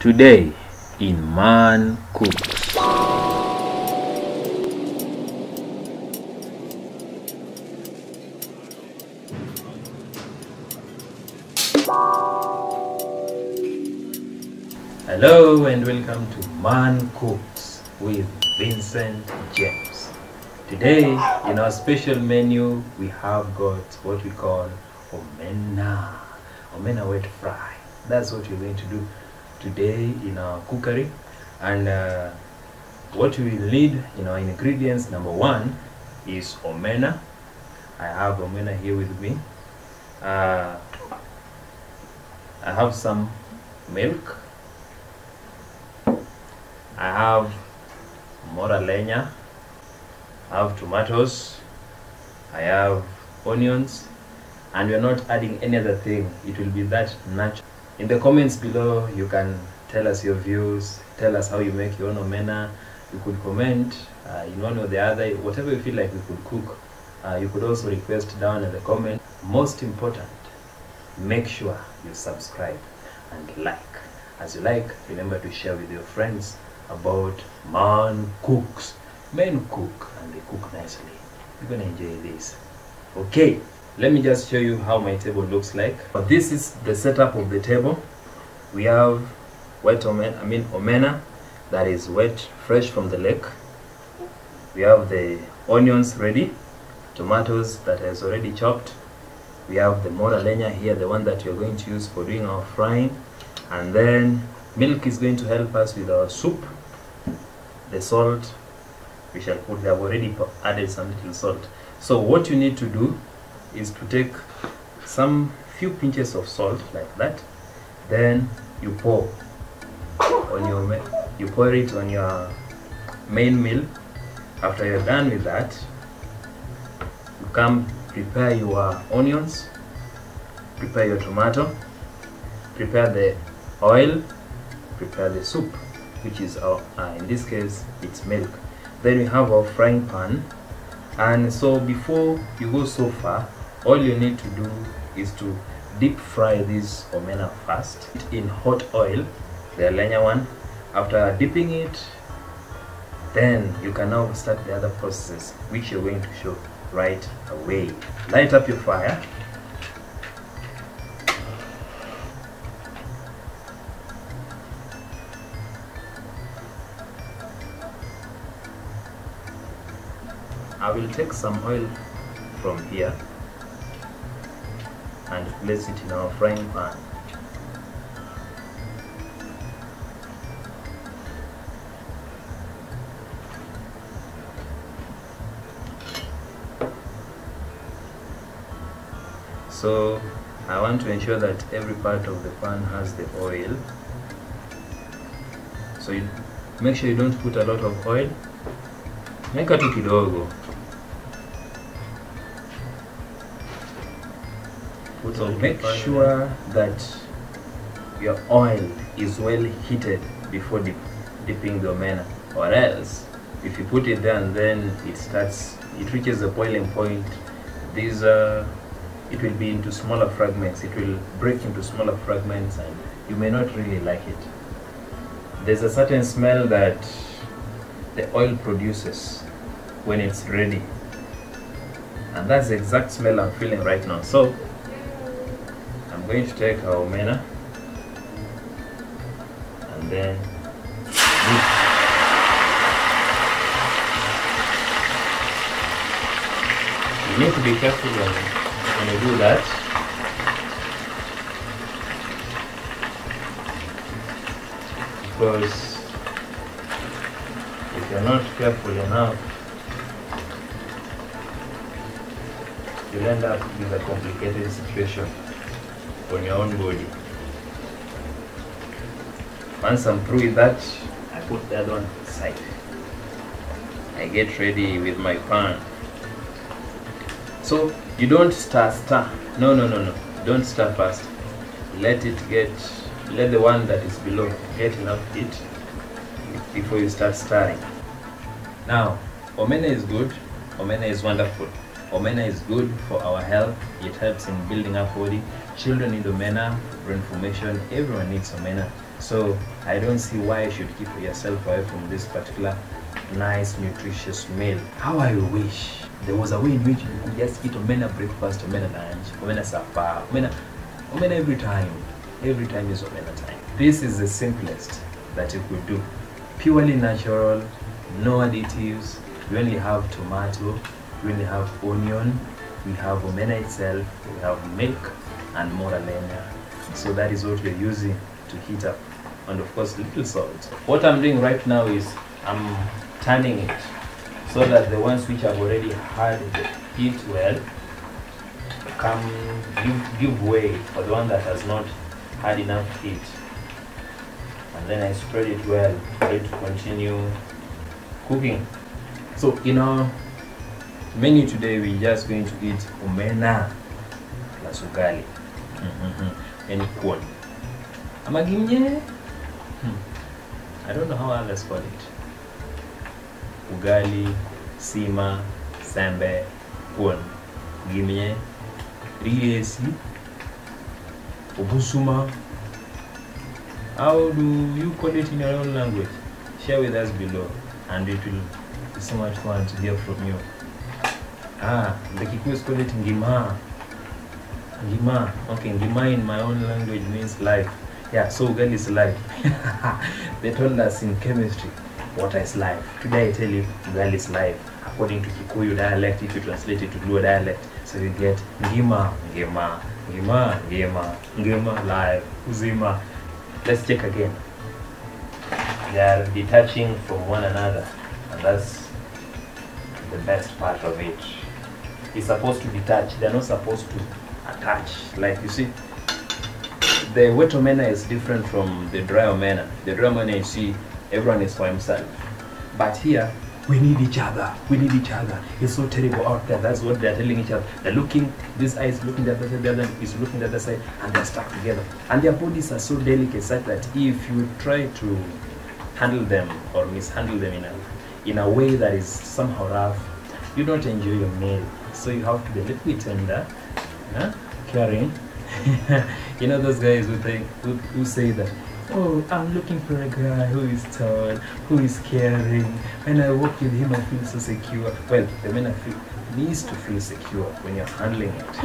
Today in Man Cooks. Hello and welcome to Man Cooks with Vincent James. Today in our special menu we have got what we call Omena wet fry. That's what we're going to do today in our cookery. And what we will need in our ingredients, number one is Omena. I have Omena here with me. I have some milk. I have moralena, I have tomatoes, I have onions, and we are not adding any other thing. It will be that natural. In the comments below, you can tell us your views, tell us how you make your own omena. You could comment in one or the other, whatever you feel like we could cook. You could also request down in the comment. Most important, make sure you subscribe and like. As you like, remember to share with your friends about Man Cooks. Men cook and they cook nicely. You're gonna enjoy this. Okay, let me just show you how my table looks like. But this is the setup of the table. We have omena that is wet, fresh from the lake. We have the onions ready, tomatoes that is already chopped. We have the moralena here, the one that you're going to use for doing our frying. And then milk is going to help us with our soup. The salt we shall put, we have already added some little salt. So what you need to do is to take some few pinches of salt like that. Then you pour it on your main meal. After you're done with that, you come prepare your onions, prepare your tomato, prepare the oil, prepare the soup, which is our in this case it's milk. Then we have our frying pan. And so before you go so far, all you need to do is to deep fry this omena first in hot oil, the leña one. After dipping it, then you can now start the other processes which you're going to show right away. Light up your fire. I will take some oil from here and place it in our frying pan. So I want to ensure that every part of the pan has the oil. So you make sure you don't put a lot of oil. Meka tu kidogo. So make sure that your oil is well heated before dipping the omena, or else if you put it there and then it reaches the boiling point, it will be into smaller fragments. It will break into smaller fragments and you may not really like it. There's a certain smell that the oil produces when it's ready, and that's the exact smell I'm feeling right now. So I'm going to take our omena and then you need to be careful when you do that. Because if you're not careful enough, you'll end up with a complicated situation on your own body. Once I'm through with that, I put the other one aside. I get ready with my pan. So you don't stir. No. Don't stir fast. Let the one that is below get enough heat before you start stirring. Now, omena is good. Omena is wonderful. Omena is good for our health. It helps in building up body. Children need omena, brain formation. Everyone needs omena. So I don't see why you should keep yourself away from this particular nice nutritious meal. How I wish there was a way in which you could just eat omena breakfast, omena lunch, omena supper, omena every time. Every time is omena time. This is the simplest that you could do. Purely natural, no additives. We only have tomato, we only have onion, we have omena itself, we have milk and moralena. So that is what we're using to heat up. And of course, little salt. What I'm doing right now is I'm turning it so that the ones which have already had the heat well give way for the one that has not had enough heat. And then I spread it well for it to continue cooking. So in our menu today, we're just going to eat omena plus ugali and corn. Amagimye? I don't know how others call it. Ugali, sima, sembe, corn, gimye, riesi, obusuma. How do you call it in your own language? Share with us below, and it will be so much fun to hear from you. The Kikuyus call it ngima. Ngima. Okay, ngima in my own language means life. Yeah, so ugali is life. They told us in chemistry, water is life. Today I tell you, ugali is life. According to Kikuyu dialect, if you translate it to Luo dialect, so you get ngima, ngima, ngima, ngima, ngima, life, uzima. Let's check again. They are detaching from one another, and that's the best part of it. It's supposed to detach. They're not supposed to attach. Like you see, the wet omena is different from the dry omena. The dry omena, you see, everyone is for himself. But here, we need each other. We need each other. It's so terrible out there. That's what they're telling each other. They're looking, this eye is looking the other side, the other is looking the other side, and they're stuck together. And their bodies are so delicate such that if you try to handle them or mishandle them in a way that is somehow rough, you don't enjoy your meal. So you have to be a little bit tender, caring. You know those guys who say that, oh, I'm looking for a guy who is tall, who is caring. When I walk with him, I feel so secure. Well, the men needs to feel secure when you're handling it.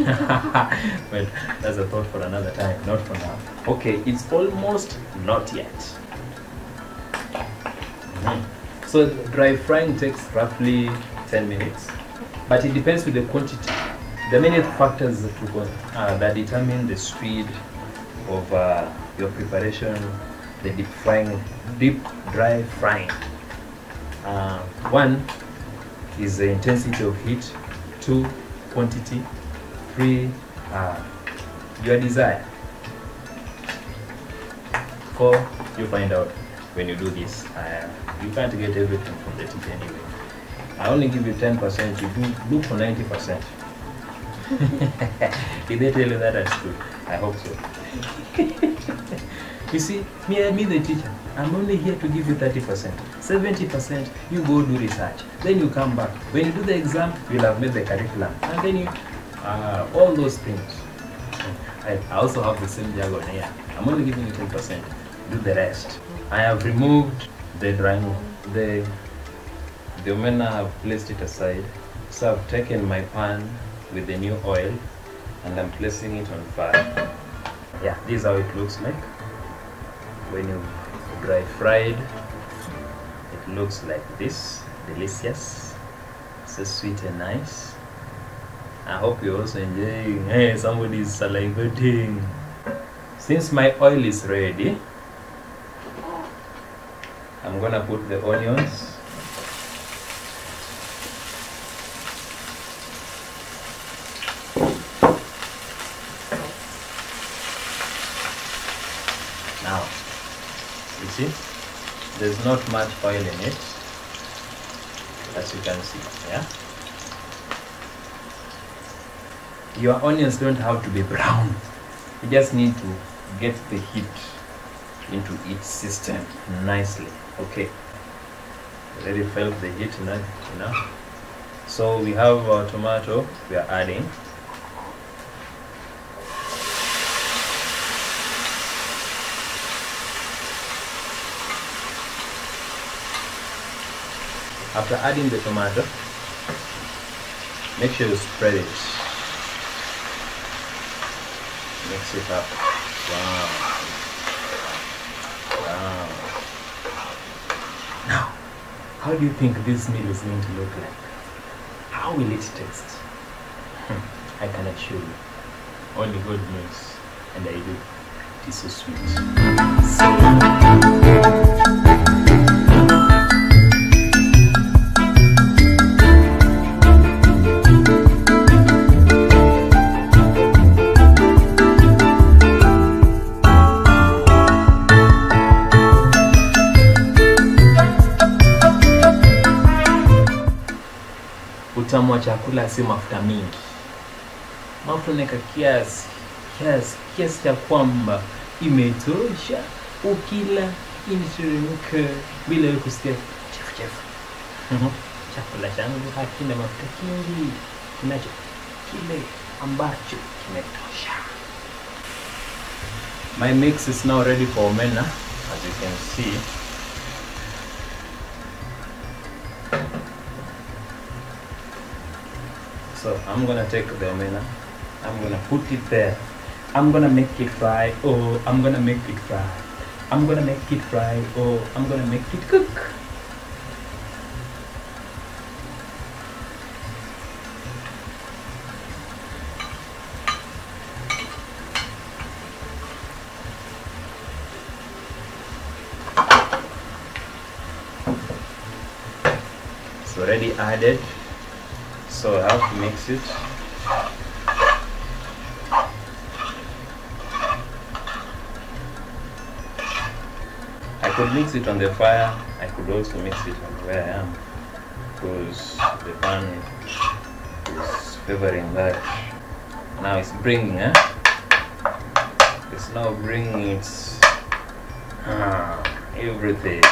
Well, that's a thought for another time, not for now. Okay, it's almost not yet. So dry frying takes roughly 10 minutes, but it depends with the quantity. There are many factors that determine the speed of your preparation, the deep dry frying. One is the intensity of heat, 2, quantity, 3, your desire, 4, you find out when you do this. You can't get everything from the tip anyway. I only give you 10%, you do look for 90%. Did they tell you that at school? I hope so. You see, me the teacher, I'm only here to give you 30%. 70%, you go do research. Then you come back. When you do the exam, you'll have made the curriculum. And then you, all those things. I also have the same jargon here. I'm only giving you 10%. Do the rest. I have removed the drying, the omena, I've placed it aside. So I've taken my pan with the new oil and I'm placing it on fire. Yeah, this is how it looks like when you dry fried. It looks like this, delicious, so sweet and nice. I hope you're also enjoying. Hey, somebody is salivating. Since my oil is ready, I'm gonna put the onions. Now, you see, there's not much oil in it, as you can see, yeah? Your onions don't have to be brown. You just need to get the heat into its system nicely, okay? Already felt the heat enough. So we have our tomato, we are adding. After adding the tomato, make sure you spread it. Mix it up. Wow. Wow. Now, how do you think this meal is going to look like? How will it taste? I can assure you, only God knows, and I do. It is so sweet. Utamu wa chakula si mafuta mingi. Mafuta unaweka kiasi cha kwamba imetosha, ukila initeremka bila kusikia chefu. Chakula changu hakina mafuta kingi, kinacho kile ambacho kimetosha. My mix is now ready for omena, as you can see. So I'm gonna take the omena, I'm gonna put it there. I'm gonna make it fry, oh, I'm gonna make it fry. I'm gonna make it fry, oh, I'm gonna make it cook. It's already added. So I have to mix it. I could mix it on the fire. I could also mix it on where I am, because the pan is favoring that. Now it's bringing, it's now bringing its everything.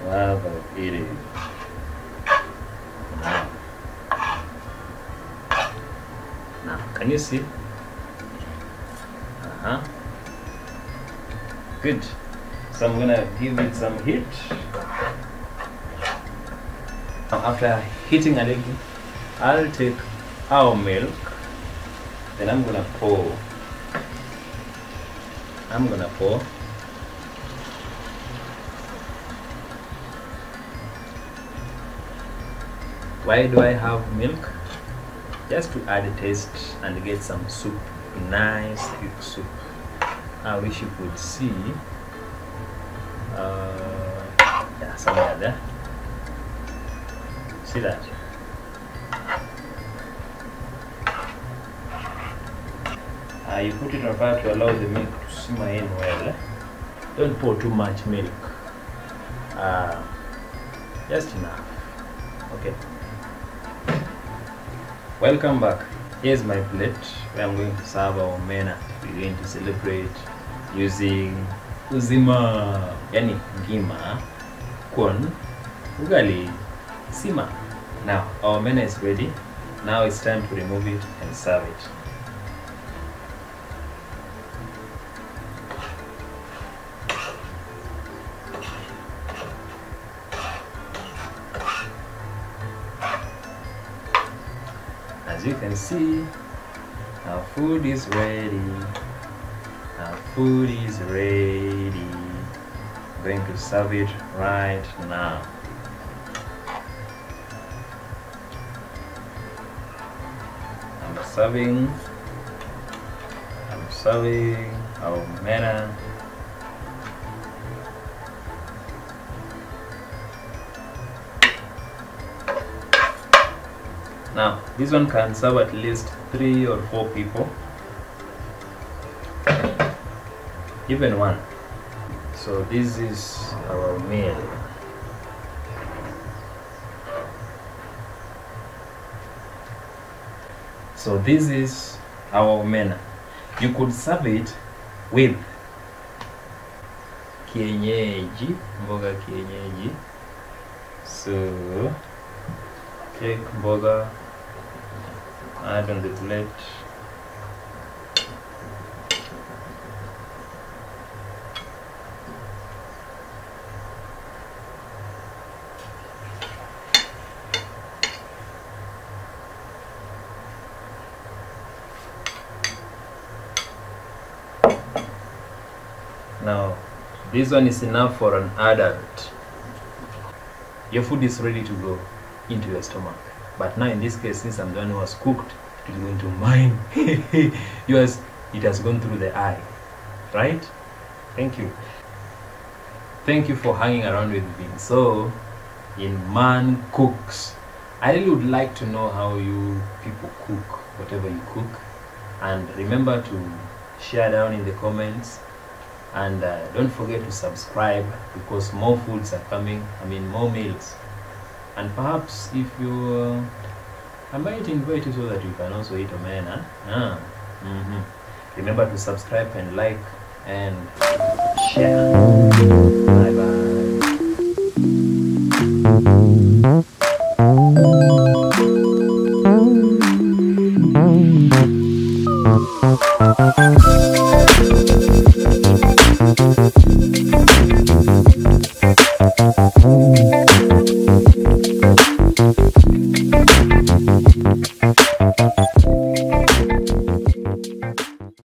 Wow, it is. Now, can you see? Good. So I'm gonna give it some heat. Now, after heating a little, I'll take our milk. Then I'm gonna pour. Why do I have milk? Just to add a taste and get some soup, nice thick soup. I wish you could see. Yeah, somewhere there. See that? You put it on fire to allow the milk to simmer in well. Don't pour too much milk. Just enough. Okay. Welcome back. Here's my plate where I'm going to serve our omena. We're going to celebrate using uzima, yani ngima, corn, ugali, sima. Now our omena is ready. Now it's time to remove it and serve it. As you can see, our food is ready. Our food is ready. I'm going to serve it right now. I'm serving our omena. Now, this one can serve at least 3 or 4 people, even 1. So this is our meal. So this is our omena. You could serve it with kienyeji, mboga kienyeji. So take mboga, add on the plate. Now, this one is enough for an adult. Your food is ready to go into your stomach. But now in this case, since I'm the one who was cooked, it will go into mine. Yours, it has gone through the eye. Right? Thank you. Thank you for hanging around with me. So, in Man Cooks, I really would like to know how you people cook, whatever you cook. And remember to share down in the comments. And don't forget to subscribe, because more foods are coming. More meals. And perhaps if you, I might invite you so that you can also eat Omena. Remember to subscribe and like and share.